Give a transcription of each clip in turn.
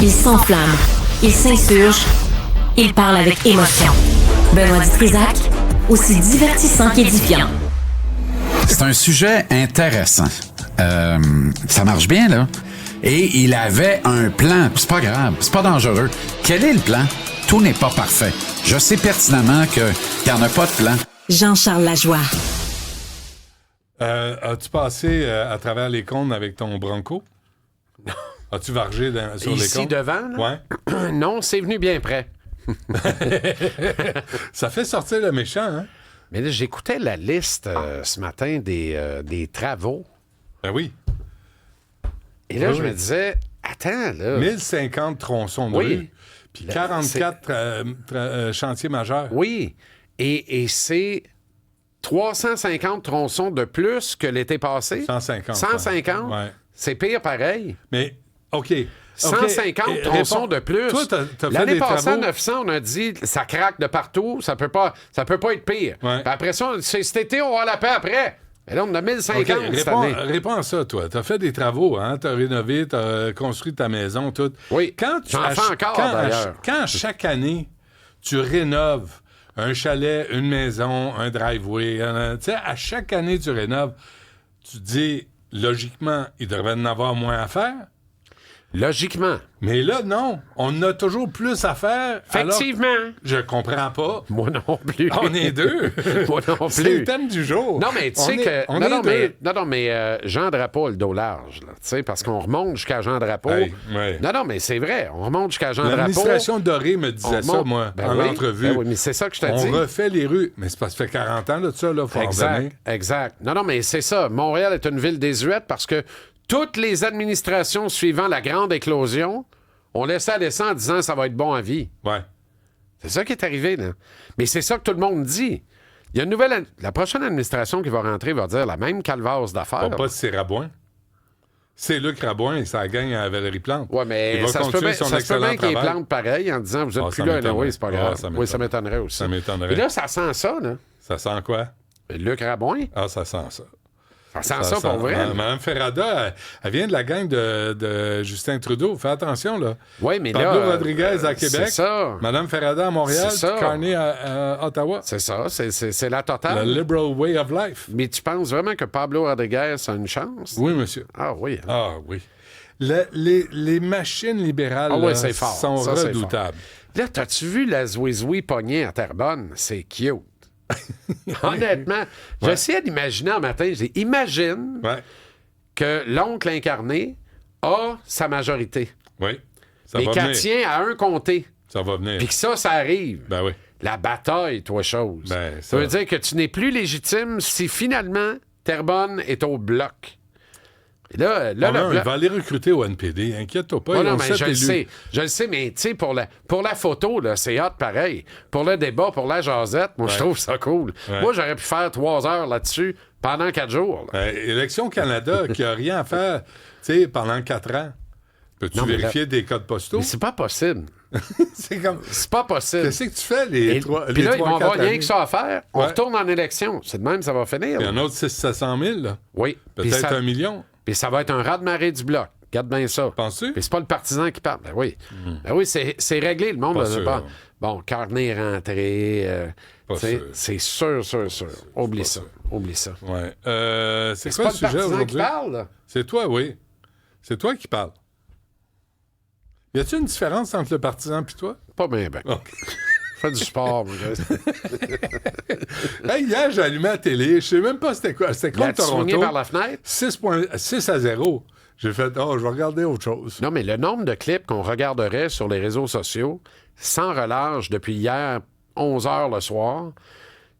Il s'enflamme, il s'insurge, il parle avec émotion. Benoît Dutrisac, aussi divertissant qu'édifiant. C'est un sujet intéressant. Ça marche bien, là. Et il avait un plan. C'est pas grave, c'est pas dangereux. Quel est le plan? Tout n'est pas parfait. Je sais pertinemment qu'il n'y en a pas de plan. Jean-Charles Lajoie. As-tu passé à travers les cônes avec ton Bronco? Non. As-tu vargé sur les cônes? Ici devant, là? Ouais. Non, c'est venu bien près. Ça fait sortir le méchant, hein? Mais là, j'écoutais la liste ce matin des travaux. Ben oui. Et là, Oui, je oui. me disais, attends, là. 1050 tronçons de Oui. rue, puis 44 chantiers majeurs. Oui. Et c'est 350 tronçons de plus que l'été passé. 150. 150? Ouais. C'est pire pareil. Mais, OK. 150 tronçons de plus. Toi, t'as fait L'année des passée, travaux. à 900, on a dit ça craque de partout, ça peut pas être pire. Ouais. Puis après ça, cet été, on va la paix après. Et là, on a 1050 OK, cette année. réponds à ça, toi. T'as fait des travaux, hein? T'as rénové, t'as construit ta maison, tout. Oui. Quand J'en fais encore, d'ailleurs. Quand chaque année, tu rénoves un chalet, une maison, un driveway, tu sais, à chaque année, tu rénoves, tu te dis, logiquement, il devrait en avoir moins à faire. Logiquement. Mais là, non. On a toujours plus à faire. Effectivement. Alors, je comprends pas. Moi non plus. On est deux. Moi non C'est le plus. thème du jour. Non, mais tu sais que. On Non, est deux. mais Jean Drapeau a le dos large, là. Tu sais, parce qu'on remonte jusqu'à Jean Drapeau. Hey, ouais. Non, mais c'est vrai. On remonte jusqu'à Jean Drapeau. L'administration Doré me On disait ça, remonte- moi, Ben en oui, entrevue. ben oui, mais c'est ça que je te dis. On refait les rues. Mais c'est parce que ça fait 40 ans, là, de ça, là, faut en revenir. Exact. Non, mais c'est ça. Montréal est une ville désuète parce que toutes les administrations suivant la grande éclosion ont laissé aller ça en disant ça va être bon à vie. Ouais. C'est ça qui est arrivé, là. Mais c'est ça que tout le monde dit. Il y a une la prochaine administration qui va rentrer va dire la même calvasse d'affaires. Pas si c'est Rabouin. C'est Luc Rabouin et ça gagne à Valérie Plante. Oui, mais Il va ça se peut continuer bien, son ça se peut excellent bien qu'il travail. plante pareil en disant vous êtes Ah, plus ça là, m'étonnerait. oui, c'est pas Ah, grave. ça Oui, ça m'étonnerait aussi. Ça m'étonnerait. Et là, ça sent ça, là. Ça sent quoi? Luc Rabouin, Ah, ça sent ça. ça sent ça pour vrai. Mme Ferrada, elle vient de la gang de Justin Trudeau. Fais attention, là. Oui, mais Pablo là. Rodriguez à Québec. C'est ça. Mme Ferrada à Montréal. C'est ça. Carney à Ottawa. C'est ça. C'est la Le totale. liberal way of life. Mais tu penses vraiment que Pablo Rodriguez a une chance? Oui, monsieur. Ah oui. Hein? Ah oui. Les machines libérales Ah oui, là, c'est fort. sont Ça, c'est redoutables. Là, t'as-tu vu la Zouizoui pognée à Terrebonne? C'est cute. Honnêtement, j'essayais d'imaginer un matin, imagine Ouais. que l'oncle incarné a sa majorité, Oui. Ça mais va qu'elle venir. tient à un comté, Ça va venir. puis que ça arrive. Ben oui. La bataille, toi, chose. Ben, ça ça- veut dire que tu n'es plus légitime si finalement Terrebonne est au bloc. Et là, Non, le il bloc... va aller recruter au NPD. Inquiète-toi pas. Ouais, ils non, ont mais 7 je élus. le sais, mais tu sais, pour la photo, là, c'est hot pareil. Pour le débat, pour la jasette, moi, je trouve ça cool. Ouais. Moi, j'aurais pu faire 3 heures là-dessus pendant 4 jours. là. Élection Canada, qui a rien à faire, tu sais, pendant 4 ans. Peux-tu Non, mais vérifier des codes postaux? Mais c'est pas possible. C'est comme... C'est pas possible. Qu'est-ce que tu fais les Et- 3 Puis là, ils vont avoir rien années? que ça à faire. On Ouais. retourne en élection. C'est de même, ça va finir. Il y là. en a autre 700 000, là. Oui. Puis Peut-être ça- 1 million. Puis ça va être un raz-de-marée du bloc. Regarde bien ça. Penses-tu? Puis c'est pas le partisan qui parle. Ben oui. Ben oui, c'est réglé. Le monde Pas ne sûr. pas. Bon, Carney est rentré. Pas tu sais, sûr. c'est sûr. Oublie ça. sûr. Oublie ça. Ouais. C'est C'est quoi pas le le sujet partisan qui aujourd'hui? parle, là. C'est toi, oui. C'est toi qui parles. Y a-t-il une différence entre le partisan et toi? Pas bien, OK. Fais du sport. moi. Hey, hier, j'ai allumé la télé. Je sais même pas c'était quoi. C'était contre L'as-tu swingé Toronto. par la fenêtre? 6-0. J'ai fait, je vais regarder autre chose. Non, mais le nombre de clips qu'on regarderait sur les réseaux sociaux, sans relâche, depuis hier, 11 heures le soir,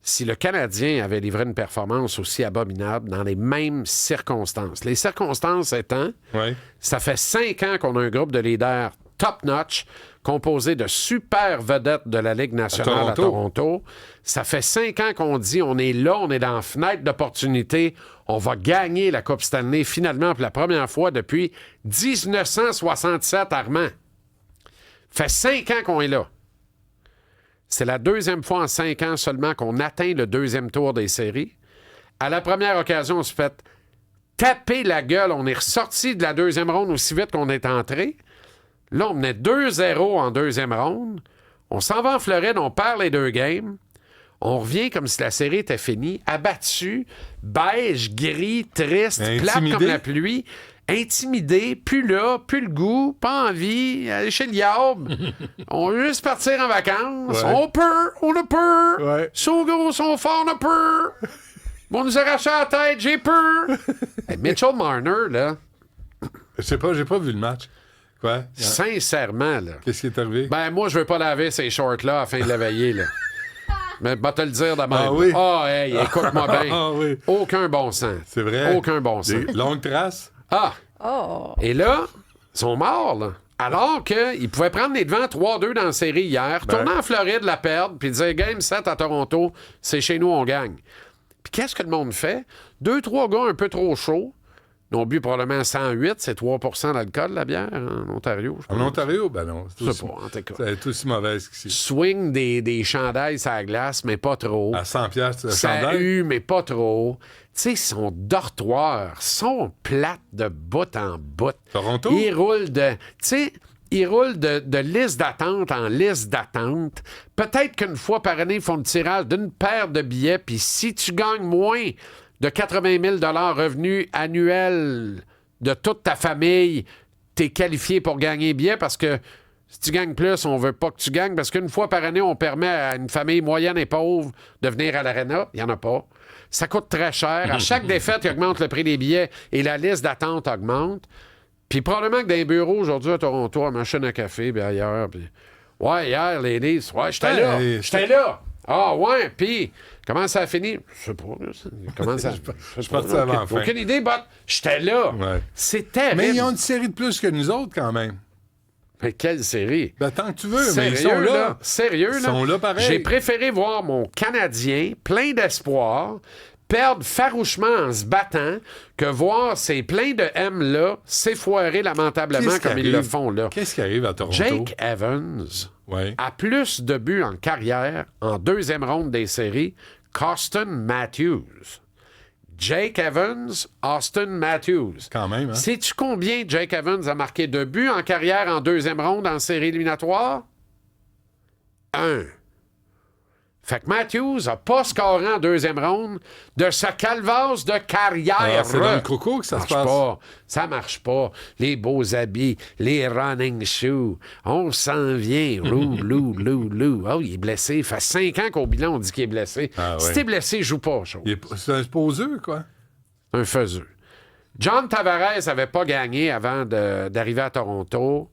si le Canadien avait livré une performance aussi abominable dans les mêmes circonstances. Les circonstances étant, Oui. ça fait 5 ans qu'on a un groupe de leaders top-notch, composé de super vedettes de la Ligue nationale à Toronto. Ça fait 5 ans qu'on dit on est là, on est dans la fenêtre d'opportunité, on va gagner la Coupe Stanley finalement pour la première fois depuis 1967, Armand. Fait 5 ans qu'on est là. C'est la deuxième fois en 5 ans seulement qu'on atteint le deuxième tour des séries. À la première occasion, on se fait taper la gueule. On est ressorti de la deuxième ronde aussi vite qu'on est entré. Là, on menait 2-0 en deuxième ronde. On s'en va en Floride, on perd les 2 games. On revient comme si la série était finie, abattu, beige, gris, triste, plate comme la pluie, intimidé, plus là, plus le goût, pas envie, aller chez le diable. On veut juste partir en vacances. Ouais. On a peur. Ouais. Sont gros, sont forts, on a peur. On nous arracher la tête, j'ai peur. Hey, Mitchell Marner, là. Je sais pas, j'ai pas vu le match. Quoi? Sincèrement, là. Qu'est-ce qui est arrivé? Ben, moi, je veux pas laver ces shorts-là à la fin de la veillée, là. Mais va te le dire de même. Ah oui? Hey, écoute-moi bien. Ah oui. Aucun bon sens. C'est vrai? Aucun bon sens. Des longues traces? Ah! Oh. Et là, ils sont morts, là. Alors qu'ils pouvaient prendre les devants 3-2 dans la série hier, tourner en Floride, la perdre, puis dire Game 7 à Toronto, c'est chez nous, on gagne. Puis qu'est-ce que le monde fait? 2-3 gars un peu trop chauds. Ils ont bu probablement 108, c'est 3 d'alcool, la bière, en Ontario. En Ontario? Ben non. C'est aussi mauvaise qu'ici. Swing des chandails sur la glace, mais pas trop. À 100$ le ça chandail? Mais pas trop. Tu sais, son dortoir, sont plates de bout en bout. Toronto? Il roule de... Tu sais... Ils roulent de liste d'attente en liste d'attente. Peut-être qu'une fois par année, ils font le tirage d'une paire de billets, puis si tu gagnes moins de 80 000 revenus annuels de toute ta famille, t'es qualifié pour gagner billets parce que si tu gagnes plus, on veut pas que tu gagnes parce qu'une fois par année, on permet à une famille moyenne et pauvre de venir à l'Arena. Il n'y en a pas. Ça coûte très cher. À chaque défaite, il augmente le prix des billets et la liste d'attente augmente. Puis probablement que dans les bureaux aujourd'hui à Toronto, à machine à café, puis ailleurs, puis... Ouais, hier, les Leafs, ouais, j'étais là. Ah, ouais, puis comment ça a fini? Je sais pas. Comment ça... Je pense que ça va enfin. Aucune idée, j'étais là. Ouais. C'est terrible. Mais ils ont une série de plus que nous autres, quand même. Mais quelle série? Ben, tant que tu veux, sérieux, mais ils sont là. Sérieux, là? Ils sont là pareil. J'ai préféré voir mon Canadien, plein d'espoir, perdre farouchement en se battant que voir ces pleins de M-là s'effoirer lamentablement comme ils le font là. Qu'est-ce qui arrive à Toronto? Jake Evans a plus de buts en carrière en deuxième ronde des séries qu'Austin Matthews. Jake Evans, Austin Matthews. Quand même, hein? Sais-tu combien Jake Evans a marqué de buts en carrière en deuxième ronde en série éliminatoire? 1. Fait que Matthews n'a pas scoré en deuxième ronde de sa calvasse de carrière. C'est dans le coco que ça se passe. Ça marche pas. Les beaux habits, les running shoes. On s'en vient. Lou. Oh, il est blessé. Ça fait 5 ans qu'au bilan, on dit qu'il est blessé. Si t'es blessé, joue pas. C'est un poseux, quoi. Un faiseux. John Tavares n'avait pas gagné avant d'arriver à Toronto.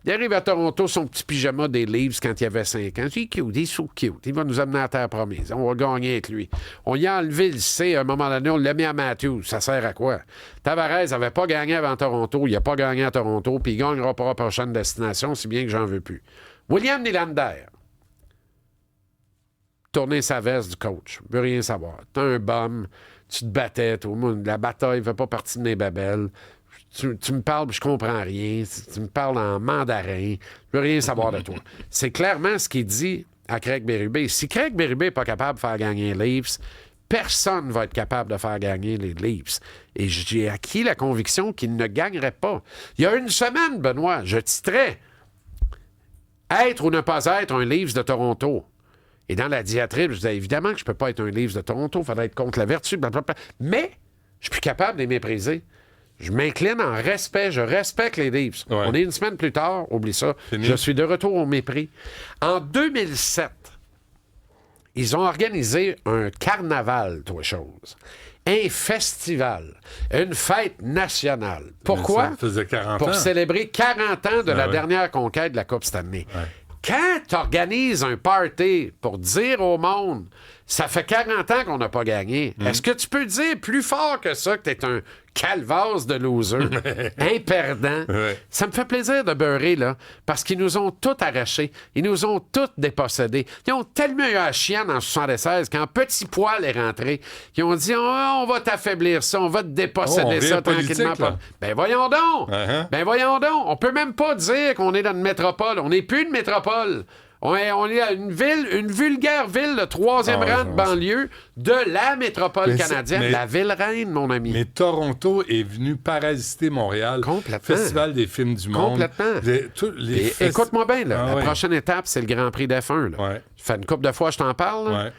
Il arrive à Toronto, son petit pyjama des Leafs quand il avait 5 ans. Il est cute, il est so cute. Il va nous amener à la terre promise. On va gagner avec lui. On y a enlevé le C à un moment donné, on l'a mis à Matthews. Ça sert à quoi? Tavares n'avait pas gagné avant Toronto, il n'a pas gagné à Toronto, puis il ne gagnera pas à la prochaine destination, si bien que j'en veux plus. William Nylander. Tourner sa veste du coach. Je veux rien savoir. T'es un bum, tu te battais, tout le monde. La bataille ne fait pas partie de mes babelles. Tu me parles, je comprends rien. Tu me parles en mandarin. Je veux rien savoir de toi. C'est clairement ce qu'il dit à Craig Berube. Si Craig Berube n'est pas capable de faire gagner les Leafs, personne ne va être capable de faire gagner les Leafs. Et j'ai acquis la conviction qu'il ne gagnerait pas. Il y a une semaine, Benoît, je titrais « Être ou ne pas être un Leafs de Toronto ». Et dans la diatribe, je disais évidemment que je ne peux pas être un Leafs de Toronto, il faudrait être contre la vertu, blablabla. Mais je suis plus capable de les mépriser. Je m'incline en respect. Je respecte les Leafs. Ouais. On est une semaine plus tard. Oublie ça. Fini. Je suis de retour au mépris. En 2007, ils ont organisé un carnaval, toi chose. Un festival. Une fête nationale. Pourquoi? Ça faisait 40 Pour ans. célébrer 40 ans de la dernière conquête de la Coupe Stanley. Ouais. Quand tu organises un party pour dire au monde ça fait 40 ans qu'on n'a pas gagné, est-ce que tu peux dire plus fort que ça que t'es un calvasse de loser, un perdant? Ça me fait plaisir de beurrer, là, parce qu'ils nous ont tout arraché. Ils nous ont tout dépossédés. Ils ont tellement eu à chienne en 76 quand Petit Poil est rentré. Ils ont dit on va t'affaiblir ça, on va te déposséder ça tranquillement. Ben voyons donc! Ben voyons donc! On peut même pas dire qu'on est dans une métropole. On n'est plus une métropole. On est une vulgaire ville, le 3e rang de banlieue de la métropole canadienne, la ville reine, mon ami. Mais Toronto est venu parasiter Montréal. Complètement. Festival des films du monde. Complètement. Écoute-moi bien, là, la prochaine étape, c'est le Grand Prix d'F1. Là. Ouais. Ça fait une couple de fois que je t'en parle. Là. Ouais.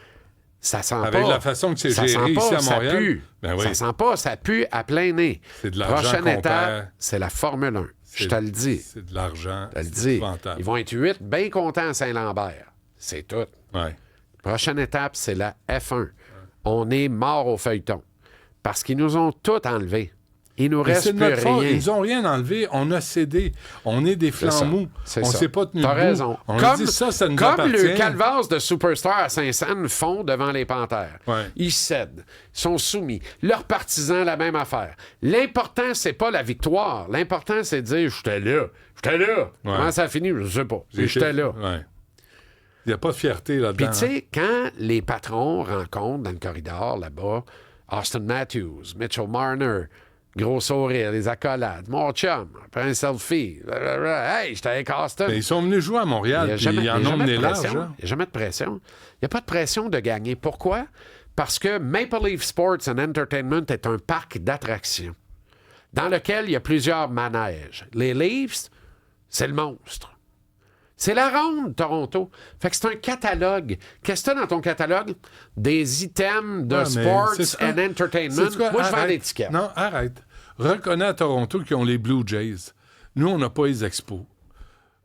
Ça sent Avec pas. la façon que c'est ça géré sent pas, ici à ça Montréal. pue. Ben oui. Ça sent pas, ça pue à plein nez. C'est de l'argent Prochaine qu'on étape, perd. c'est la Formule 1. Je te le dis. C'est de l'argent. Je te le C'est dis. épouvantable. Ils vont être 8 bien contents à Saint-Lambert. C'est tout. Ouais. Prochaine étape, c'est la F1. On est mort au feuilleton. Parce qu'ils nous ont tout enlevé. Il nous Mais reste c'est de plus notre faute. rien. Ils nous ont rien enlevé. On a cédé. On est des flancs mous. On s'est pas tenu T'as debout. raison. On a dit ça nous comme appartient. le Calvas de Superstar à Saint-Saëns font devant les Panthères. Ouais. Ils cèdent. Ils sont soumis. Leurs partisans, la même affaire. L'important, c'est pas la victoire. L'important, c'est de dire « J'étais là. J'étais là. Ouais. Comment ça a fini? Je sais pas. J'étais là. Ouais. Il n'y a pas de fierté là-dedans. Puis, tu sais, quand les patrons rencontrent dans le corridor, là-bas, Austin Matthews, Mitchell Marner, gros sourire, des accolades, mon chum, après un selfie, hey, j'étais avec Austin. Mais ils sont venus jouer à Montréal, puis ils en ont mené large. Il n'y a jamais de pression. Il n'y a pas de pression de gagner. Pourquoi? Parce que Maple Leaf Sports and Entertainment est un parc d'attractions dans lequel il y a plusieurs manèges. Les Leafs, c'est le monstre. C'est la ronde, Toronto. Fait que c'est un catalogue. Qu'est-ce que tu as dans ton catalogue? Des items de sports and entertainment. Moi, je vends des tickets. Non, arrête. Reconnais à Toronto qu'ils ont les Blue Jays. Nous, on n'a pas les Expos.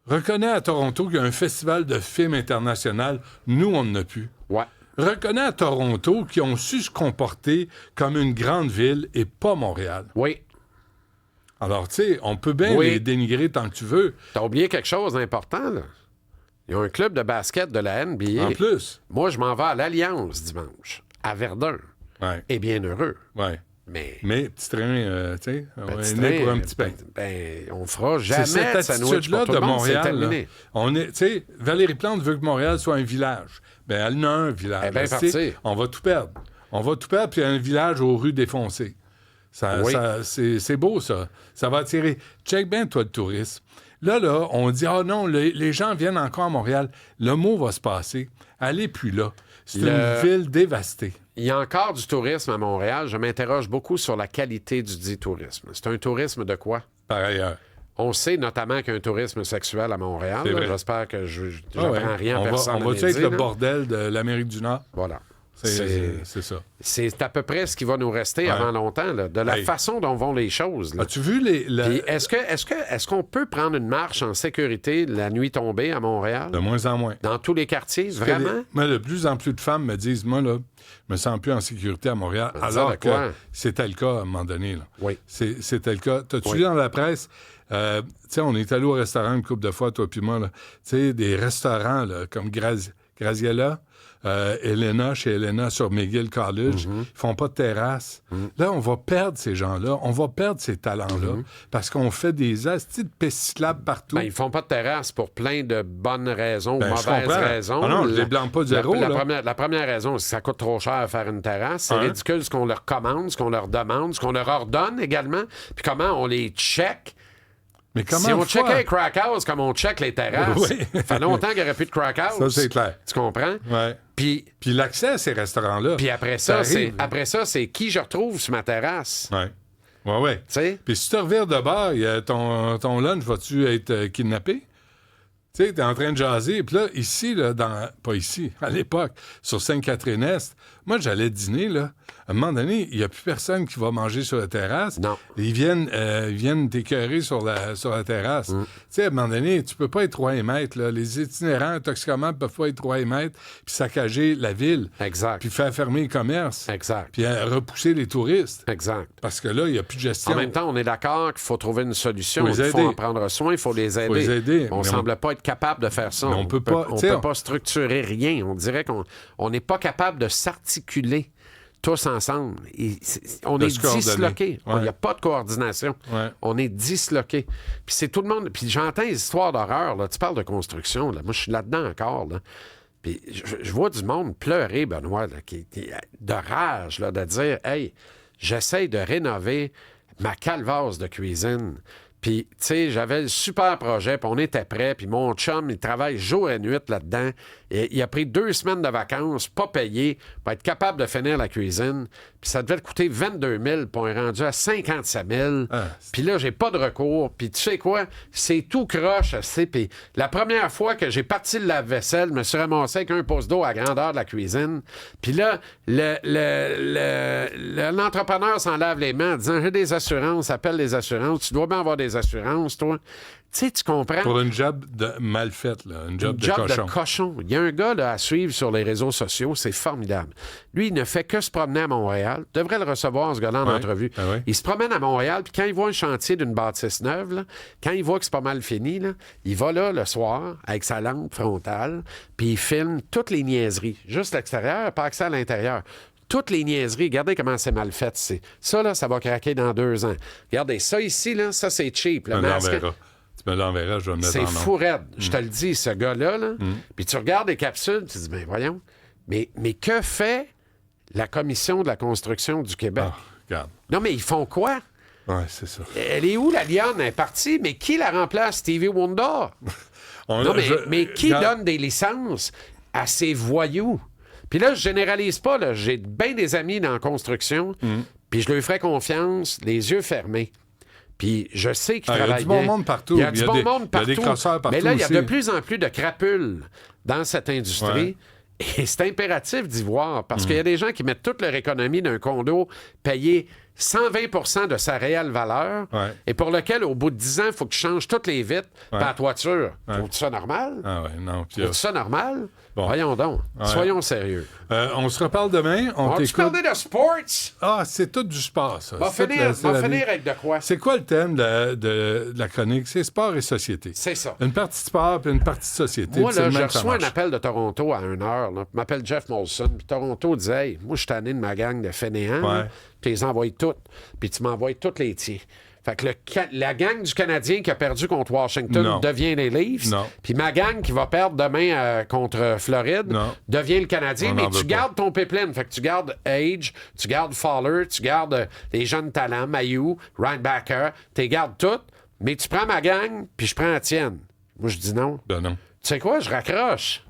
Reconnais à Toronto qu'il y a un festival de films international. Nous, on n'en a plus. Ouais. Reconnais à Toronto qu'ils ont su se comporter comme une grande ville et pas Montréal. Oui. Alors, tu sais, on peut bien les dénigrer tant que tu veux. T'as oublié quelque chose d'important, là. Il y a un club de basket de la NBA. En plus. Moi, je m'en vais à l'Alliance dimanche, à Verdun. Ouais. Et bien heureux. Ouais. Mais petit train, tu sais, on petit est né train, pour un petit pain. On fera jamais C'est de cette sandwich pour attitude-là tout de le monde, c'est Montréal. terminé. Là. On est, tu sais, Valérie Plante veut que Montréal soit un village. Ben, elle en a un village. Elle est bien Tu sais, partie. on va tout perdre. On va tout perdre, puis il y a un village aux rues défoncées. C'est beau, ça. Ça va attirer. Check bien, toi, le tourisme. Là, on dit, non, les gens viennent encore à Montréal. Le mot va se passer. Elle n'est plus là. C'est une ville dévastée. Il y a encore du tourisme à Montréal. Je m'interroge beaucoup sur la qualité du dit tourisme. C'est un tourisme de quoi? Par ailleurs. On sait notamment qu'il y a un tourisme sexuel à Montréal. J'espère que je n'apprends rien à personne. On va-tu être le bordel de l'Amérique du Nord? Voilà. C'est ça. C'est à peu près ce qui va nous rester avant longtemps, là, de la façon dont vont les choses. Là. As-tu vu Puis est-ce qu'on peut prendre une marche en sécurité la nuit tombée à Montréal? De moins en moins. Dans tous les quartiers, vraiment? Moi, de plus en plus de femmes me disent, moi, là, je me sens plus en sécurité à Montréal. Alors que c'était le cas à un moment donné. Là. Oui. C'était le cas. T'as-tu lu dans la presse? Tu sais, on est allé au restaurant une couple de fois, toi puis moi. Tu sais, des restaurants là, comme Graziella, chez Elena sur McGill College, ils font pas de terrasse. Là, on va perdre ces gens-là. On va perdre ces talents-là parce qu'on fait des astis de pistes partout. Ben, ils font pas de terrasse pour plein de bonnes raisons ou mauvaises raisons. Ah non, je les blâme pas du zéro. La première raison, c'est que ça coûte trop cher à faire une terrasse. C'est ridicule ce qu'on leur commande, ce qu'on leur demande, ce qu'on leur ordonne également. Puis comment on les check. Mais comment si on checkait les crack house comme on check les terrasses, ça fait longtemps qu'il n'y aurait plus de crack house. Ça, c'est clair. Tu comprends? Ouais. Puis l'accès à ces restaurants-là. Puis après ça, c'est qui je retrouve sur ma terrasse. Ouais. Tu sais? Puis si tu revires de bord, ton lunch, vas-tu être kidnappé? Tu sais, t'es en train de jaser. Puis là, ici, là, pas ici, à l'époque, sur Sainte-Catherine-Est, moi, j'allais dîner, là. À un moment donné, il n'y a plus personne qui va manger sur la terrasse. Non. Ils viennent t'écœurer sur la terrasse. Tu sais, à un moment donné, tu peux pas être roi et maître, là. Les itinérants toxicomanes ne peuvent pas être roi et maître, puis saccager la ville. Exact. Puis faire fermer les commerces. Exact. Puis repousser les touristes. Exact. Parce que là, il n'y a plus de gestion. En même temps, on est d'accord qu'il faut trouver une solution. Il faut en prendre soin, il faut les aider. On ne semble pas être capable de faire ça. On ne peut pas structurer rien. On dirait qu'on n'est pas capable de s'articuler tous ensemble. On est disloqués. Il n'y a pas de coordination. Ouais. On est disloqués. Puis c'est tout le monde. Puis j'entends les histoires d'horreur. Là. Tu parles de construction. Là. Moi, je suis là-dedans encore. Là. Puis je vois du monde pleurer, Benoît, là, de rage, là, de dire « Hey, j'essaye de rénover ma calvasse de cuisine. » Puis, tu sais, j'avais le super projet, puis on était prêts, puis mon chum, il travaille jour et nuit là-dedans. Et il a pris 2 semaines de vacances, pas payé, pour être capable de finir la cuisine. Puis ça devait coûter 22 000, puis on est rendu à 57 000. Puis là, j'ai pas de recours. Puis tu sais quoi? C'est tout croche, assez. Puis la première fois que j'ai parti le lave-vaisselle, je me suis ramassé avec un pouce d'eau à grandeur de la cuisine. Puis là, l'entrepreneur s'en lave les mains en disant « J'ai des assurances, appelle les assurances. Tu dois bien avoir des assurances, toi. » Tu sais, tu comprends? Pour une job mal faite, là. Une job de cochon. Il y a un gars là, à suivre sur les réseaux sociaux, c'est formidable. Lui, il ne fait que se promener à Montréal. Devrait le recevoir, ce gars-là, en entrevue. Ouais. Il se promène à Montréal, puis quand il voit un chantier d'une bâtisse neuve, là, quand il voit que c'est pas mal fini, là, il va là le soir avec sa lampe frontale, puis il filme toutes les niaiseries. Juste l'extérieur, pas accès à l'intérieur. Toutes les niaiseries, regardez comment c'est mal fait. Ça, là, ça va craquer dans 2 ans. Regardez, ça ici, là, ça, c'est cheap. Le masque... Tu me l'enverras, je vais me mettre en nom. C'est fou raide. Je te le dis, ce gars-là, là, puis tu regardes les capsules, tu te dis, ben voyons, mais que fait la Commission de la construction du Québec? Regarde. Non, mais ils font quoi? Oui, c'est ça. Elle est où, la lionne? Elle est partie, mais qui la remplace? Stevie Wonder? Non, mais qui donne des licences à ces voyous? Puis là, je généralise pas, là. J'ai bien des amis dans la construction, puis je leur ferai confiance, les yeux fermés. Puis je sais qu'ils travaillent bien. Il y a du bon monde partout. Il y a du bon monde partout. Il y a des crosseurs partout. Mais là, il y a aussi. de plus en plus de crapules dans cette industrie. Ouais. Et c'est impératif d'y voir parce qu'il y a des gens qui mettent toute leur économie d'un condo payé 120 de sa réelle valeur et pour lequel, au bout de 10 ans, il faut que tu changes toutes les vitres par la toiture. Trouves-tu ça normal? Ah ouais, non. Trouves-tu ça normal? Bon. Voyons donc. Soyons sérieux. On se reparle demain. On va-tu parler de sports? Ah, c'est tout du sport, ça. On va finir avec de quoi? C'est quoi le thème de la chronique? C'est sport et société. C'est ça. Une partie de sport puis une partie de société. Moi, là, je reçois un appel de Toronto à 1h. Il m'appelle Jeff Molson. Puis Toronto disait, hey, moi, je suis tanné de ma gang de fainéants. Tu les envoies toutes. Puis tu m'envoies toutes les tiens. Fait que la gang du Canadien qui a perdu contre Washington devient les Leafs. Puis ma gang qui va perdre demain contre Floride devient le Canadien. Mais tu gardes ton pipeline. Fait que tu gardes Age, tu gardes Fowler, tu gardes les jeunes talents, Mailloux, Reinbacker. Tu les gardes toutes. Mais tu prends ma gang, puis je prends la tienne. Moi, je dis non. Ben non. Tu sais quoi? Je raccroche.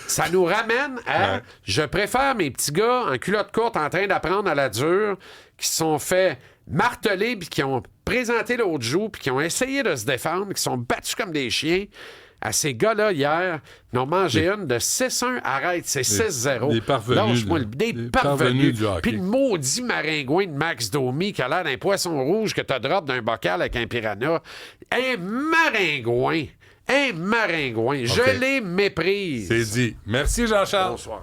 Ça nous ramène à... Je préfère mes petits gars en culotte courte en train d'apprendre à la dure qui se sont fait marteler puis qui ont présenté l'autre joue puis qui ont essayé de se défendre, qui sont battus comme des chiens. À ces gars-là, hier, ils ont mangé une de 6-1. Arrête, c'est 6-0. Des parvenus. Des parvenus. Du hockey. Puis le maudit maringouin de Max Domi qui a l'air d'un poisson rouge que t'as drop d'un bocal avec un piranha. Un maringouin. Je les méprise. C'est dit. Merci, Jean-Charles. Bonsoir.